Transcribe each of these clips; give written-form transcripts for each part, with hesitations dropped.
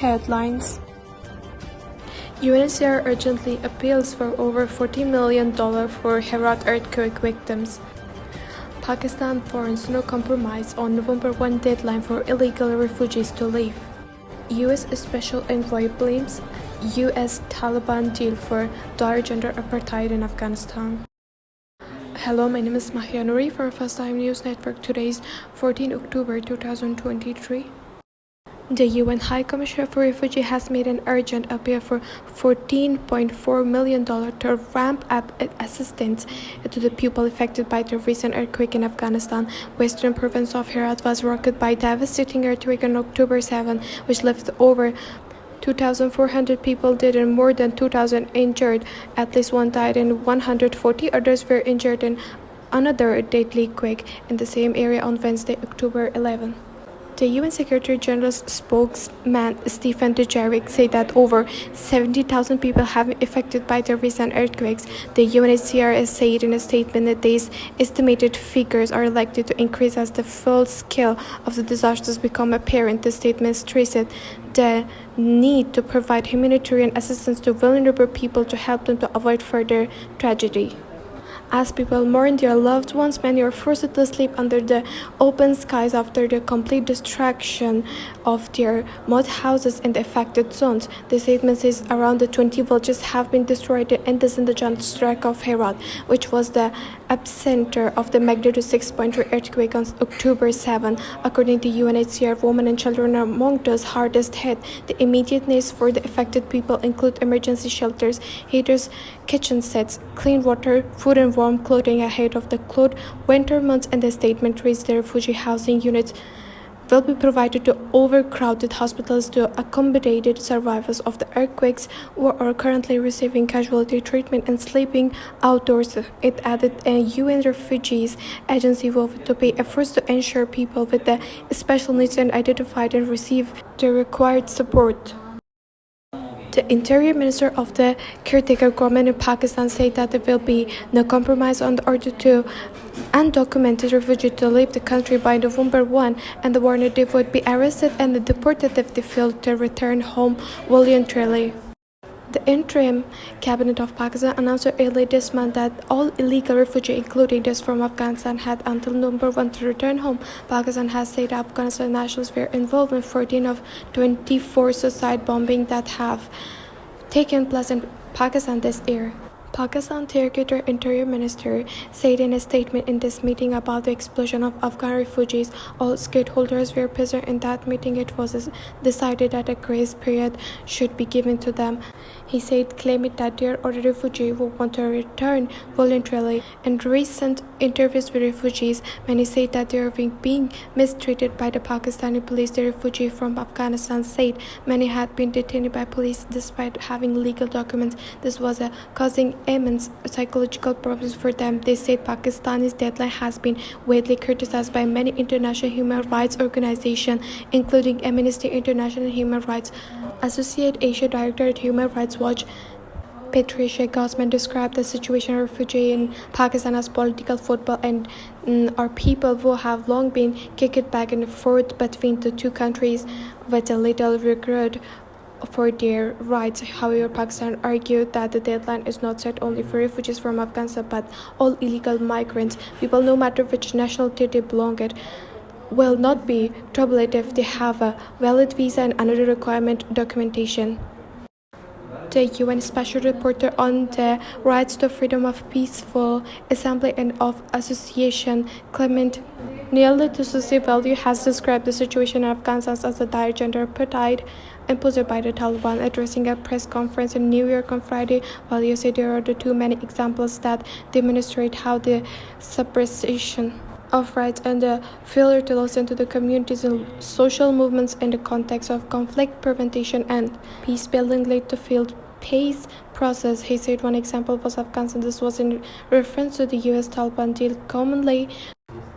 Headlines: UNHCR urgently appeals for over $40 million for Herat earthquake victims. Pakistan warns no compromise on November 1 deadline for illegal refugees to leave. U.S. Special Envoy blames U.S. Taliban deal for dire gender apartheid in Afghanistan. Hello, my name is Mahia Nouri from First Time News Network. Today is 14 October 2023. The UN High Commissioner for Refugees has made an urgent appeal for $14.4 million to ramp up assistance to the people affected by the recent earthquake in Afghanistan. Western province of Herat was rocked by devastating earthquake on October 7, which left over 2,400 people dead and more than 2,000 injured. At least one died and 140 others were injured in another deadly quake in the same area on Wednesday, October 11. The UN Secretary General's spokesman Stephen Dujarric said that over 70,000 people have been affected by the recent earthquakes. The UNHCR has said in a statement that these estimated figures are likely to increase as the full scale of the disasters become apparent. The statement stressed the need to provide humanitarian assistance to vulnerable people to help them to avoid further tragedy. As people mourn their loved ones, many are forced to sleep under the open skies after the complete destruction of their mud houses in the affected zones. The statement says around 20 villages have been destroyed in the Zindajan district of Herat, which was the epicenter of the magnitude 6.3 earthquake on October 7. According to UNHCR, women and children are among those hardest hit. The immediate needs for the affected people include emergency shelters, heaters, kitchen sets, clean water, food and warm clothing ahead of the cold winter months, and the statement raised the refugee housing units will be provided to overcrowded hospitals to accommodate survivors of the earthquakes who are currently receiving casualty treatment and sleeping outdoors. It added a UN Refugees Agency will to pay efforts to ensure people with the special needs are identified and receive the required support. The Interior Minister of the caretaker government in Pakistan said that there will be no compromise on the order to undocumented refugees to leave the country by November 1, and warned they would be arrested and deported if they failed to return home voluntarily. The interim cabinet of Pakistan announced earlier this month that all illegal refugees, including those from Afghanistan, had until November 1 to return home. Pakistan has said Afghanistan nationals were involved in 14 of 24 suicide bombings that have taken place in Pakistan this year. Pakistan Territorial Interior Minister said in a statement in this meeting about the explosion of Afghan refugees. All stakeholders were present in that meeting. It was decided that a grace period should be given to them. He said, claiming that there are refugees who want to return voluntarily. In recent interviews with refugees, many said that they are being mistreated by the Pakistani police. The refugees from Afghanistan said many had been detained by police despite having legal documents. This was causing immense psychological problems for them. They said Pakistani's deadline has been widely criticized by many international human rights organizations, including Amnesty International and Human Rights Associate Asia Director at Human Rights Watch. Patricia Gosman described the situation of refugees in Pakistan as political football and are people who have long been kicked back and forth between the two countries with a little regard for their rights. However, Pakistan argued that the deadline is not set only for refugees from Afghanistan but all illegal migrants. People, no matter which nationality they belong to, will not be troubled if they have a valid visa and another requirement documentation. The UN Special Rapporteur on the rights to freedom of peaceful assembly and of association, Clement Neely to Society Value, has described the situation in Afghanistan as a dire gender apartheid imposed by the Taliban. Addressing a press conference in New York on Friday, Value said there are too many examples that demonstrate how the suppression of rights and the failure to listen to the communities and social movements in the context of conflict prevention and peace building led to failed peace process. He said one example was Afghanistan. This was in reference to the US-Taliban deal, commonly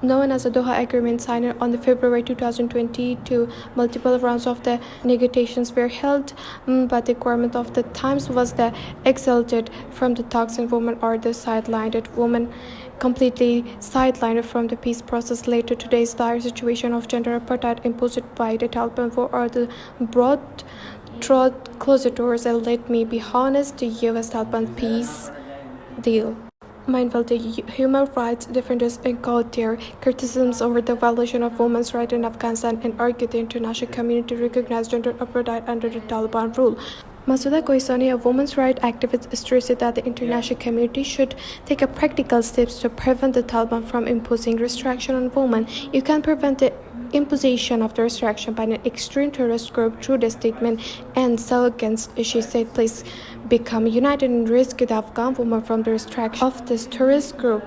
known as the Doha Agreement, signed on the February 2022. Multiple rounds of the negotiations were held, but the government of the times was the exiled from the talks, and women are the sidelined. Women completely sidelined from the peace process. Later today's dire situation of gender apartheid imposed by the Taliban, who are the broad draw closer doors and let me be honest, the US Taliban peace deal. Meanwhile, the human rights defenders echoed their criticisms over the violation of women's rights in Afghanistan and argued the international community recognized gender apartheid under the Taliban rule. Masuda Koisani, a women's rights activist, stressed that the international community should take practical steps to prevent the Taliban from imposing restrictions on women. You can prevent the imposition of the restriction by an extreme terrorist group through the statement and slogans. She said, please become united and rescue the Afghan women from the restriction of this terrorist group.